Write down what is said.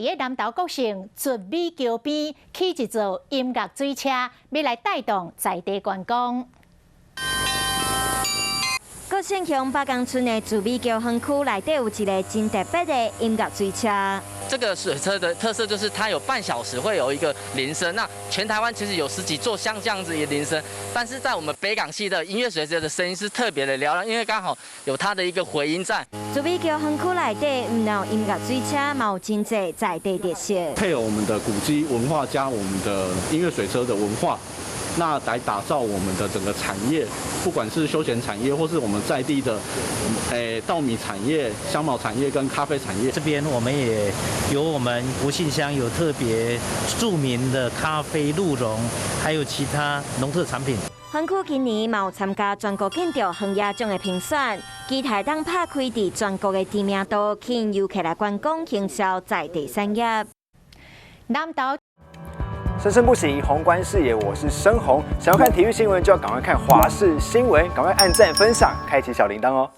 伫个南投国城竹美桥边起一座音乐水车，要来带动在地观光。 国城乡八江村的竹美桥园区内底有一个真特别的音乐水车。这个水车的特色就是它有半小时会有一个铃声。那全台湾其实有10几座像这样子的铃声，但是在我们北港系的音乐水车的声音是特别的嘹亮，因为刚好有它的一个回音在。竹美桥园区内底唔但有音乐水车，嘛有真济在地特色，配合我们的古迹文化加我们的音乐水车的文化。 那来打造我们的整个产业，不管是休闲产业，或是我们在地的，稻米产业、香茅产业跟咖啡产业。这边我们也有我们福信乡有特别著名的咖啡鹿茸，还有其他农特产品。园区今年嘛有参加全国建筑行业奖的评选，期待当拍开伫全国的知名度，吸引游客来观光行销在地产业。南投。 生生不息，宏观视野，我是申宏。想要看体育新闻，就要赶快看华视新闻，赶快按赞、分享、开启小铃铛哦。